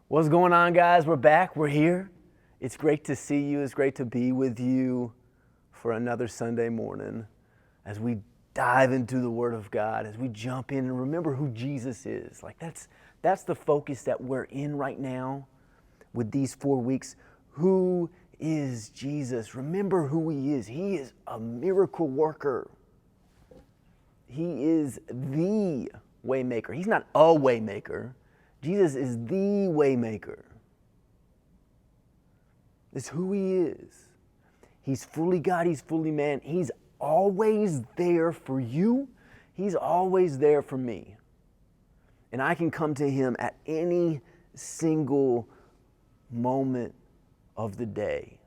What's going on, guys? We're back. We're here. It's great to see you. It's great to be with you for another Sunday morning as we dive into the Word of God, as we jump in and remember who Jesus is. That's the focus that we're in right now with these 4 weeks. Who is Jesus? Remember who He is. He is a miracle worker. He is the way maker. He's not a way maker. Jesus is the way maker. It's who He is. He's fully God, He's fully man. He's always there for you. He's always there for me. And I can come to Him at any single moment of the day.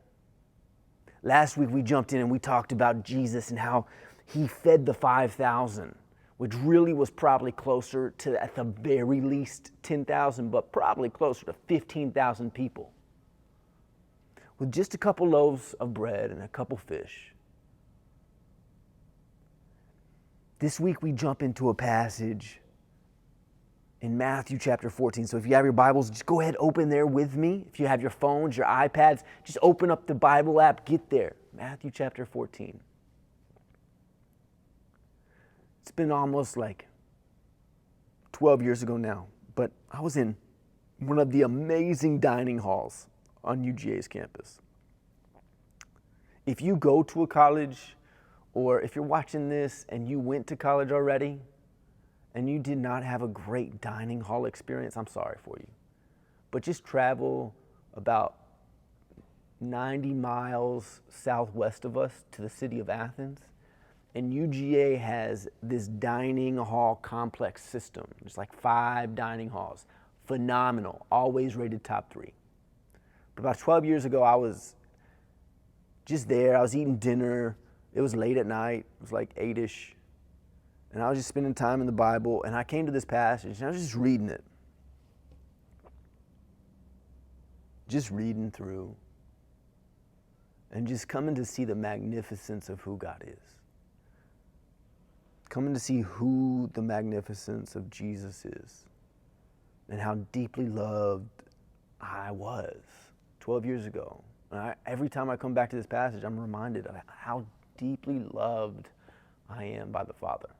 Last week we jumped in and we talked about Jesus and how He fed the 5,000. Which really was probably closer to, at the very least, 10,000, but probably closer to 15,000 people. With just a couple loaves of bread and a couple fish. This week we jump into a passage in Matthew chapter 14. So if you have your Bibles, just go ahead, open there with me. If you have your phones, your iPads, just open up the Bible app, get there. Matthew chapter 14. It's been almost like 12 years ago now, but I was in one of the amazing dining halls on UGA's campus. If you go to a college, or if you're watching this and you went to college already, and you did not have a great dining hall experience, I'm sorry for you. But just travel about 90 miles southwest of us to the city of Athens. And UGA has this dining hall complex system. There's like 5 dining halls. Phenomenal, always rated top 3. But about 12 years ago, I was just there. I was eating dinner. It was late at night. It was like 8-ish. And I was just spending time in the Bible. And I came to this passage and I was just reading it. Just reading through. And just coming to see the magnificence of who God is. Coming to see who the magnificence of Jesus is and how deeply loved I was 12 years ago. And every time I come back to this passage, I'm reminded of how deeply loved I am by the Father.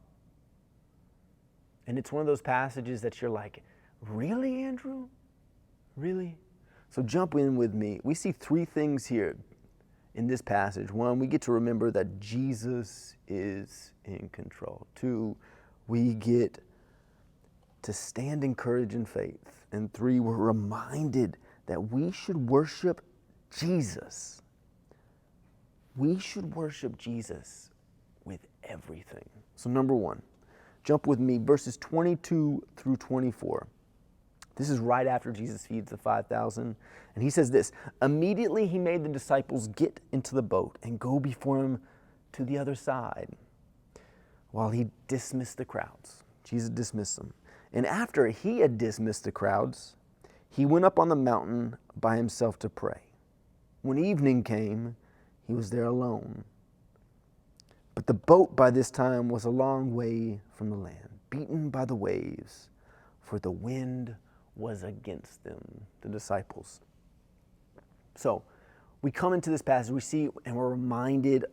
And it's one of those passages that you're like, really, Andrew? Really? So jump in with me. We see 3 things here in this passage. 1, we get to remember that Jesus is in control. 2, we get to stand in courage and faith. And 3, we're reminded that we should worship Jesus. We should worship Jesus with everything. So number 1, jump with me, verses 22 through 24. This is right after Jesus feeds the 5,000. And he says this, immediately he made the disciples get into the boat and go before him to the other side while he dismissed the crowds. Jesus dismissed them. And after he had dismissed the crowds, he went up on the mountain by himself to pray. When evening came, he was there alone. But the boat by this time was a long way from the land, beaten by the waves, for the wind was against them, the disciples. So we come into this passage, we see, and we're reminded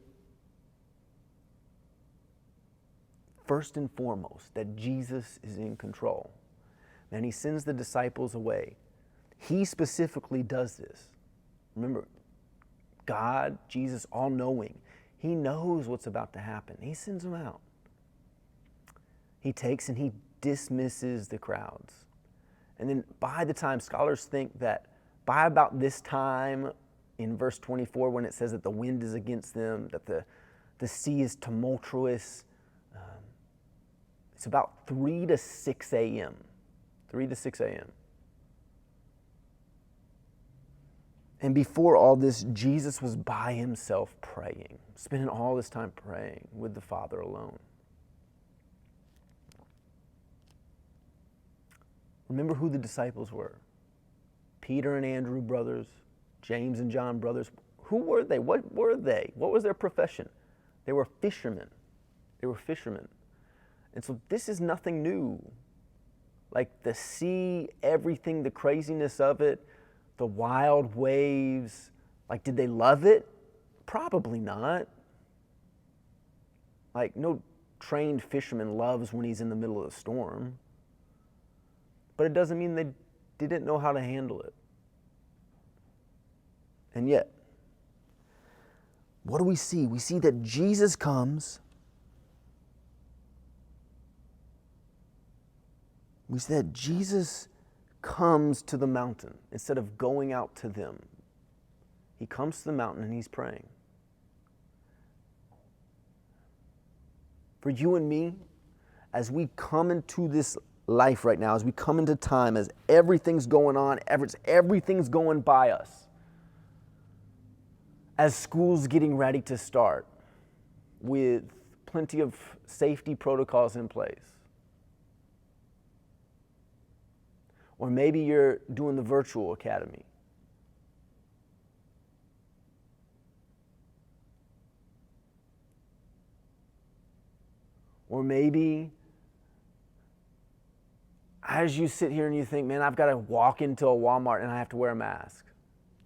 first and foremost that Jesus is in control. And he sends the disciples away. He specifically does this. Remember, God, Jesus, all-knowing, he knows what's about to happen. He sends them out. He takes and he dismisses the crowds. And then by the time, scholars think that by about this time in verse 24, when it says that the wind is against them, that the sea is tumultuous, it's about 3 to 6 a.m. 3 to 6 a.m. And before all this, Jesus was by himself praying, spending all this time praying with the Father alone. Remember who the disciples were. Peter and Andrew brothers, James and John brothers. Who were they? What were they? What was their profession? They were fishermen. They were fishermen. And so this is nothing new. Like the sea, everything, the craziness of it, the wild waves. Like, did they love it? Probably not. Like, no trained fisherman loves when he's in the middle of a storm. But it doesn't mean they didn't know how to handle it. And yet, what do we see? We see that Jesus comes. We see that Jesus comes to the mountain instead of going out to them. He comes to the mountain and he's praying. For you and me, as we come into this life right now, as we come into time, as everything's going on, everything's going by us, as school's getting ready to start with plenty of safety protocols in place, or maybe you're doing the virtual academy, or maybe as you sit here and you think, man, I've got to walk into a Walmart and I have to wear a mask.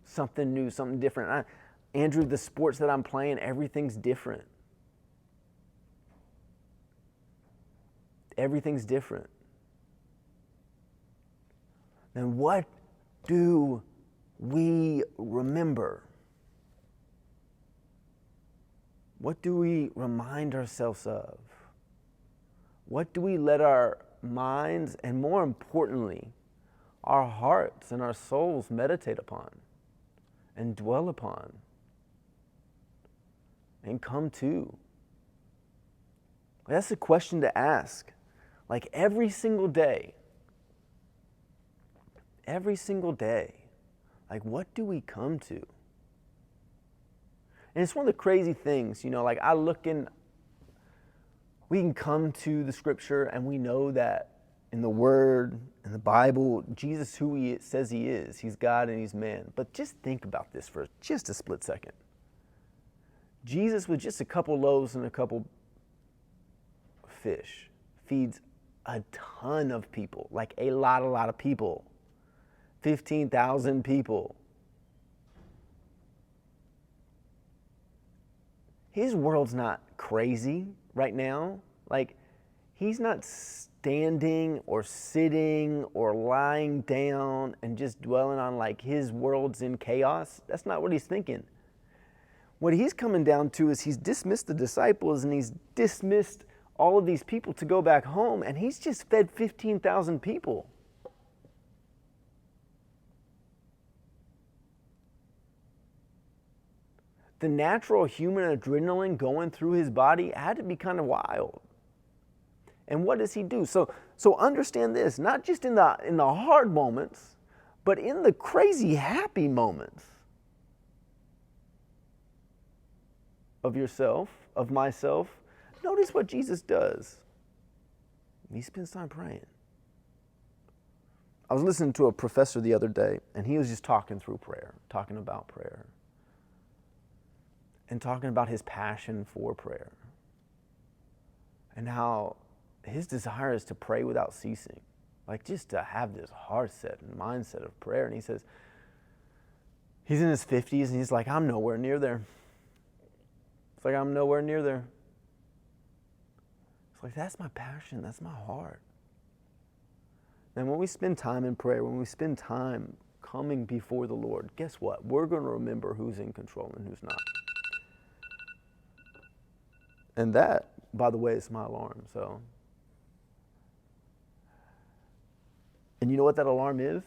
Something new, something different. Andrew, the sports that I'm playing, everything's different. Everything's different. Then what do we remember? What do we remind ourselves of? What do we let our minds, and more importantly, our hearts and our souls meditate upon and dwell upon and come to? That's a question to ask. Like every single day, like what do we come to? And it's one of the crazy things, like I look in, we can come to the scripture and we know that in the Word, in the Bible, Jesus, who he says he is, he's God and he's man. But just think about this for just a split second. Jesus, with just a couple loaves and a couple fish, feeds a ton of people, like a lot of people. 15,000 people. His world's not crazy right now. Like, he's not standing or sitting or lying down and just dwelling on like his world's in chaos. That's not what he's thinking. What he's coming down to is he's dismissed the disciples and he's dismissed all of these people to go back home, and he's just fed 15,000 people. The natural human adrenaline going through his body had to be kind of wild. And what does he do? So understand this, not just in the hard moments, but in the crazy happy moments of yourself, of myself. Notice what Jesus does. He spends time praying. I was listening to a professor the other day, and he was just talking through prayer, talking about prayer, and talking about his passion for prayer, and how his desire is to pray without ceasing, like just to have this heart set and mindset of prayer. And he says, he's in his 50s, and he's like, I'm nowhere near there. It's like, I'm nowhere near there. It's like, that's my passion, that's my heart. And when we spend time in prayer, when we spend time coming before the Lord, guess what? We're going to remember who's in control and who's not. And that, by the way, is my alarm. So, and you know what that alarm is?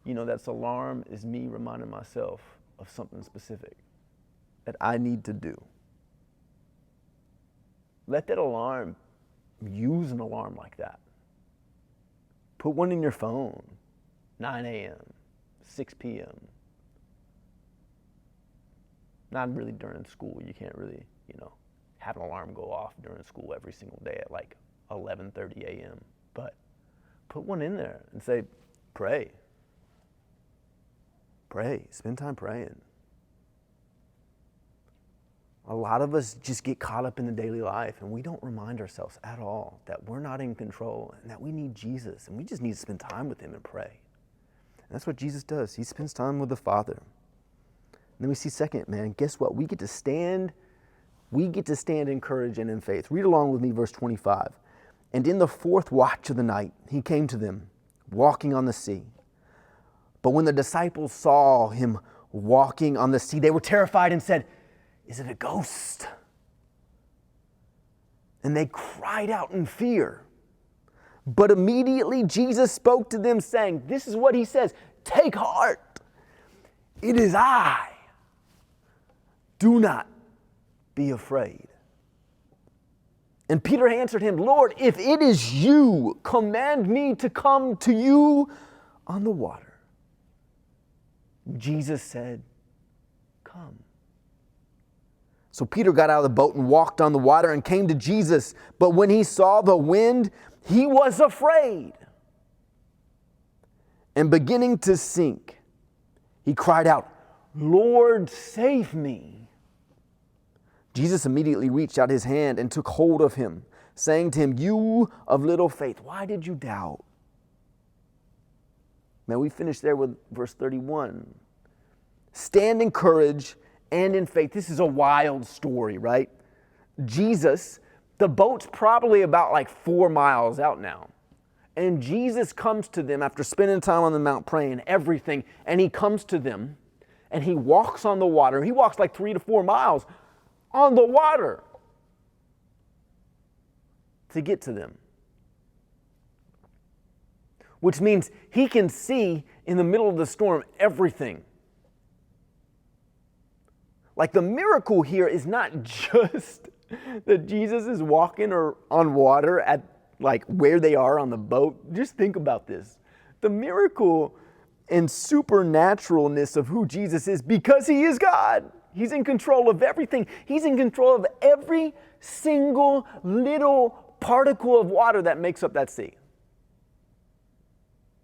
That alarm is me reminding myself of something specific that I need to do. Let that alarm, use an alarm like that. Put one in your phone, 9 a.m., 6 p.m. Not really during school. You can't really, have an alarm go off during school every single day at like 11:30 a.m. But put one in there and say, pray. Pray. Spend time praying. A lot of us just get caught up in the daily life and we don't remind ourselves at all that we're not in control and that we need Jesus and we just need to spend time with him and pray. And that's what Jesus does. He spends time with the Father. And then we see second, man, guess what? We get to stand in courage and in faith. Read along with me, verse 25. And in the fourth watch of the night, he came to them, walking on the sea. But when the disciples saw him walking on the sea, they were terrified and said, "Is it a ghost?" And they cried out in fear. But immediately Jesus spoke to them, saying, this is what he says, "Take heart, it is I. Do not be afraid." And Peter answered him, "Lord, if it is you, command me to come to you on the water." Jesus said, "Come." So Peter got out of the boat and walked on the water and came to Jesus. But when he saw the wind, he was afraid. And beginning to sink, he cried out, "Lord, save me." Jesus immediately reached out his hand and took hold of him, saying to him, "You of little faith, why did you doubt?" Now we finish there with verse 31. Stand in courage and in faith. This is a wild story, right? Jesus, the boat's probably about like 4 miles out now. And Jesus comes to them after spending time on the mount praying, everything. And he comes to them and he walks on the water. He walks like 3 to 4 miles on the water to get to them. Which means he can see in the middle of the storm everything. Like the miracle here is not just that Jesus is walking or on water at like where they are on the boat. Just think about this. The miracle and supernaturalness of who Jesus is, because he is God. He's in control of everything. He's in control of every single little particle of water that makes up that sea.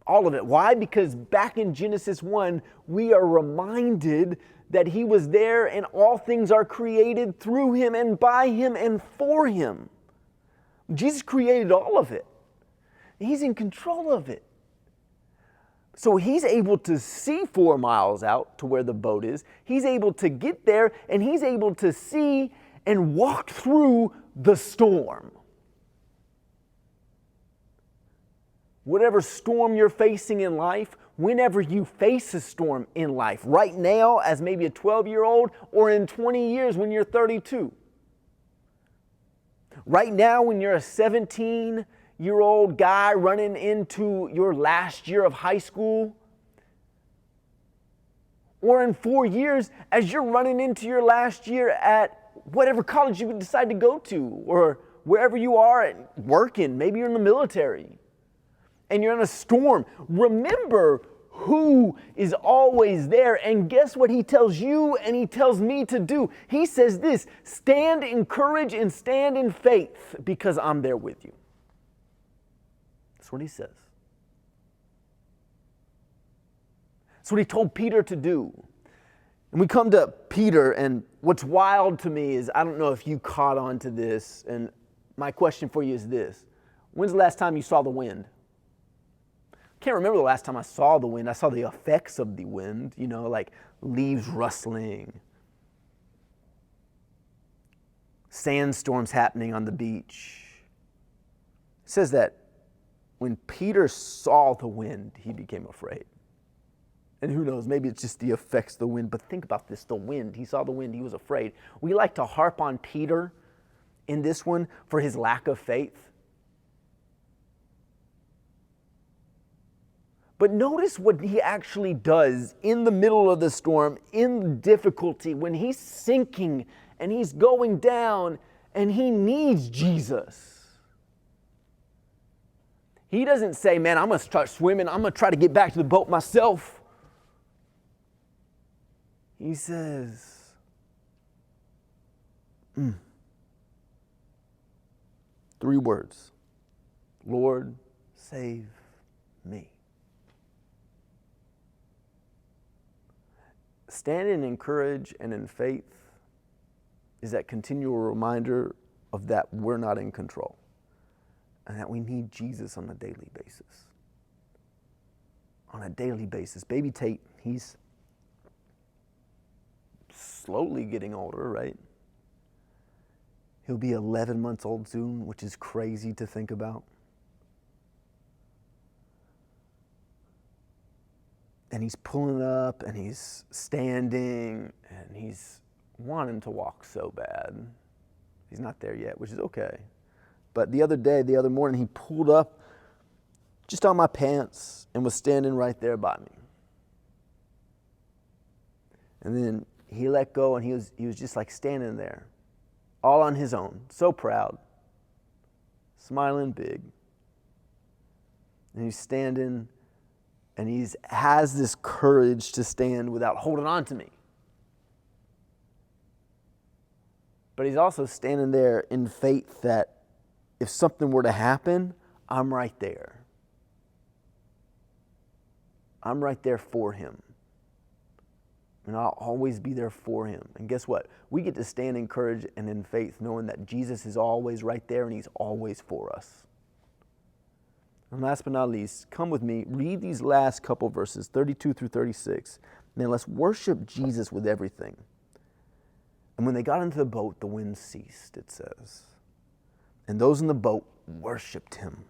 All of it. Why? Because back in Genesis 1, we are reminded that he was there and all things are created through him and by him and for him. Jesus created all of it. He's in control of it. So he's able to see 4 miles out to where the boat is. He's able to get there and he's able to see and walk through the storm. Whatever storm you're facing in life, whenever you face a storm in life, right now as maybe a 12-year-old or in 20 years when you're 32. Right now when you're a 17-year-old guy running into your last year of high school, or in 4 years as you're running into your last year at whatever college you decide to go to, or wherever you are at working, maybe you're in the military. And you're in a storm, remember who is always there. And guess what he tells you and he tells me to do? He says this: stand in courage and stand in faith because I'm there with you. That's what he says. That's what he told Peter to do. And we come to Peter, and what's wild to me is, I don't know if you caught on to this, and my question for you is this: when's the last time you saw the wind? Can't remember the last time I saw the wind. I saw the effects of the wind, like leaves rustling, sandstorms happening on the beach. It says that when Peter saw the wind, he became afraid. And who knows, maybe it's just the effects of the wind, but think about this, the wind. He saw the wind, he was afraid. We like to harp on Peter in this one for his lack of faith. But notice what he actually does in the middle of the storm, in difficulty, when he's sinking and he's going down and he needs Jesus. He doesn't say, "Man, I'm going to start swimming. I'm going to try to get back to the boat myself." He says, 3 words: "Lord, save me." Standing in courage and in faith is that continual reminder of that we're not in control and that we need Jesus on a daily basis. On a daily basis. Baby Tate, he's slowly getting older, right? He'll be 11 months old soon, which is crazy to think about. And he's pulling up and he's standing and he's wanting to walk so bad. He's not there yet, which is okay. But the other morning, he pulled up just on my pants and was standing right there by me. And then he let go and he was just like standing there, all on his own, so proud, smiling big. And he's standing and he has this courage to stand without holding on to me. But he's also standing there in faith that if something were to happen, I'm right there. I'm right there for him. And I'll always be there for him. And guess what? We get to stand in courage and in faith knowing that Jesus is always right there and he's always for us. And last but not least, come with me, read these last couple verses, 32 through 36. Man, let's worship Jesus with everything. And when they got into the boat, the wind ceased, it says. And those in the boat worshiped him,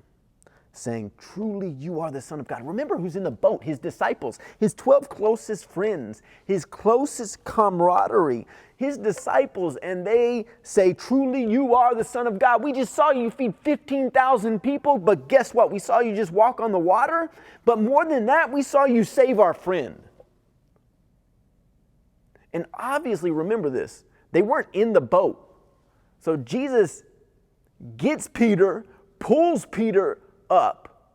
saying, truly you are the Son of God. Remember who's in the boat, his disciples, his 12 closest friends, his closest camaraderie, his disciples, and they say, truly you are the Son of God. We just saw you feed 15,000 people, but guess what? We saw you just walk on the water, but more than that, we saw you save our friend. And obviously, remember this, they weren't in the boat. So Jesus gets Peter, pulls Peter up.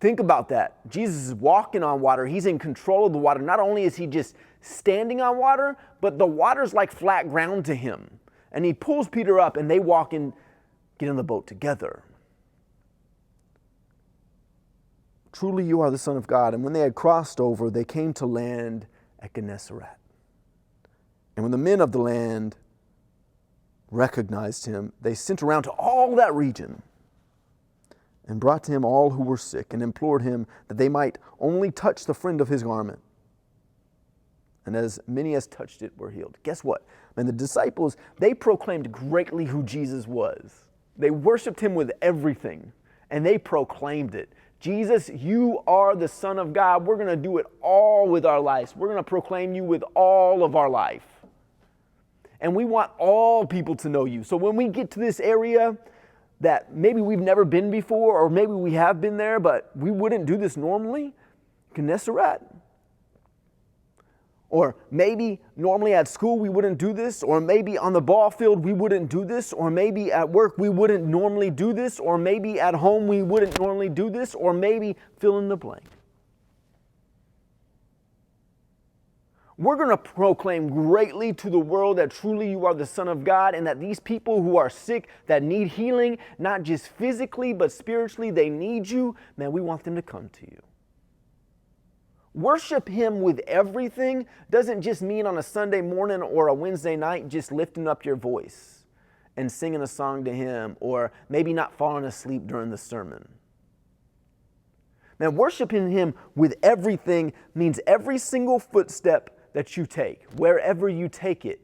Think about that. Jesus is walking on water. He's in control of the water. Not only is he just standing on water, but the water's like flat ground to him. And he pulls Peter up and they walk in, get in the boat together. Truly you are the Son of God. And when they had crossed over, they came to land at Gennesaret. And when the men of the land recognized him, they sent around to all that region and brought to him all who were sick and implored him that they might only touch the fringe of his garment. And as many as touched it were healed. Guess what? And the disciples, they proclaimed greatly who Jesus was. They worshiped him with everything, and they proclaimed it. Jesus, you are the Son of God. We're going to do it all with our lives. We're going to proclaim you with all of our life. And we want all people to know you. So when we get to this area that maybe we've never been before, or maybe we have been there, but we wouldn't do this normally, Gennesaret. Or maybe normally at school we wouldn't do this, or maybe on the ball field we wouldn't do this, or maybe at work we wouldn't normally do this, or maybe at home we wouldn't normally do this, or maybe fill in the blank. We're going to proclaim greatly to the world that truly you are the Son of God, and that these people who are sick, that need healing, not just physically but spiritually, they need you. Man, we want them to come to you. Worship him with everything doesn't just mean on a Sunday morning or a Wednesday night just lifting up your voice and singing a song to him, or maybe not falling asleep during the sermon. Man, worshiping him with everything means every single footstep that you take, wherever you take it.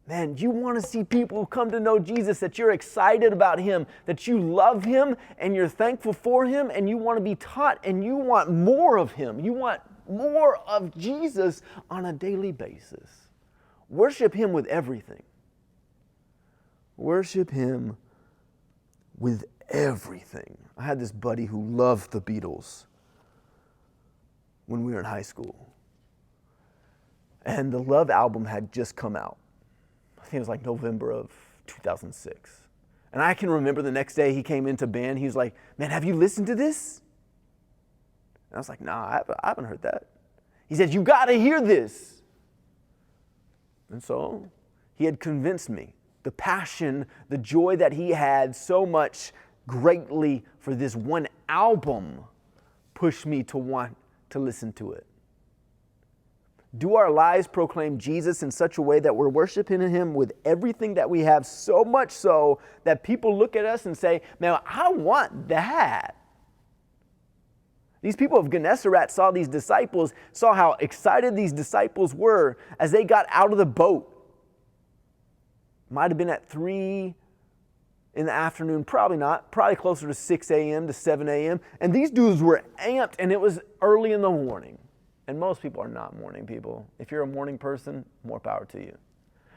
Man, you want to see people come to know Jesus, that you're excited about him, that you love him and you're thankful for him, and you want to be taught and you want more of him. You want more of Jesus on a daily basis. Worship him with everything. Worship him with everything. I had this buddy who loved the Beatles when we were in high school. And the Love album had just come out. I think it was like November of 2006. And I can remember the next day he came into band. He was like, man, have you listened to this? And I was like, nah, I haven't heard that. He said, you got to hear this. And so he had convinced me. The passion, the joy that he had so much greatly for this one album pushed me to want to listen to it. Do our lives proclaim Jesus in such a way that we're worshiping Him with everything that we have, so much so that people look at us and say, man, I want that. These people of Gennesaret saw these disciples, saw how excited these disciples were as they got out of the boat. Might have been at 3 in the afternoon, probably not, probably closer to 6 a.m. to 7 a.m. And these dudes were amped, and it was early in the morning. And most people are not morning people. If you're a morning person, more power to you.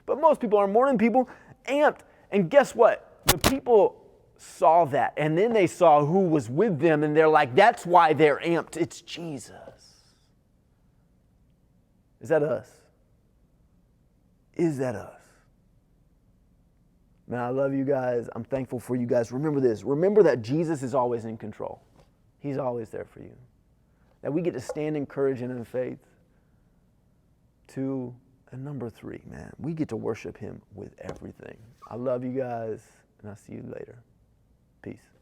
But most people are morning people, amped. And guess what? The people saw that, and then they saw who was with them, and they're like, that's why they're amped. It's Jesus. Is that us? Is that us? Man, I love you guys. I'm thankful for you guys. Remember this. Remember that Jesus is always in control. He's always there for you. That we get to stand in courage and in faith. 2, and number 3, man, we get to worship Him with everything. I love you guys, and I'll see you later. Peace.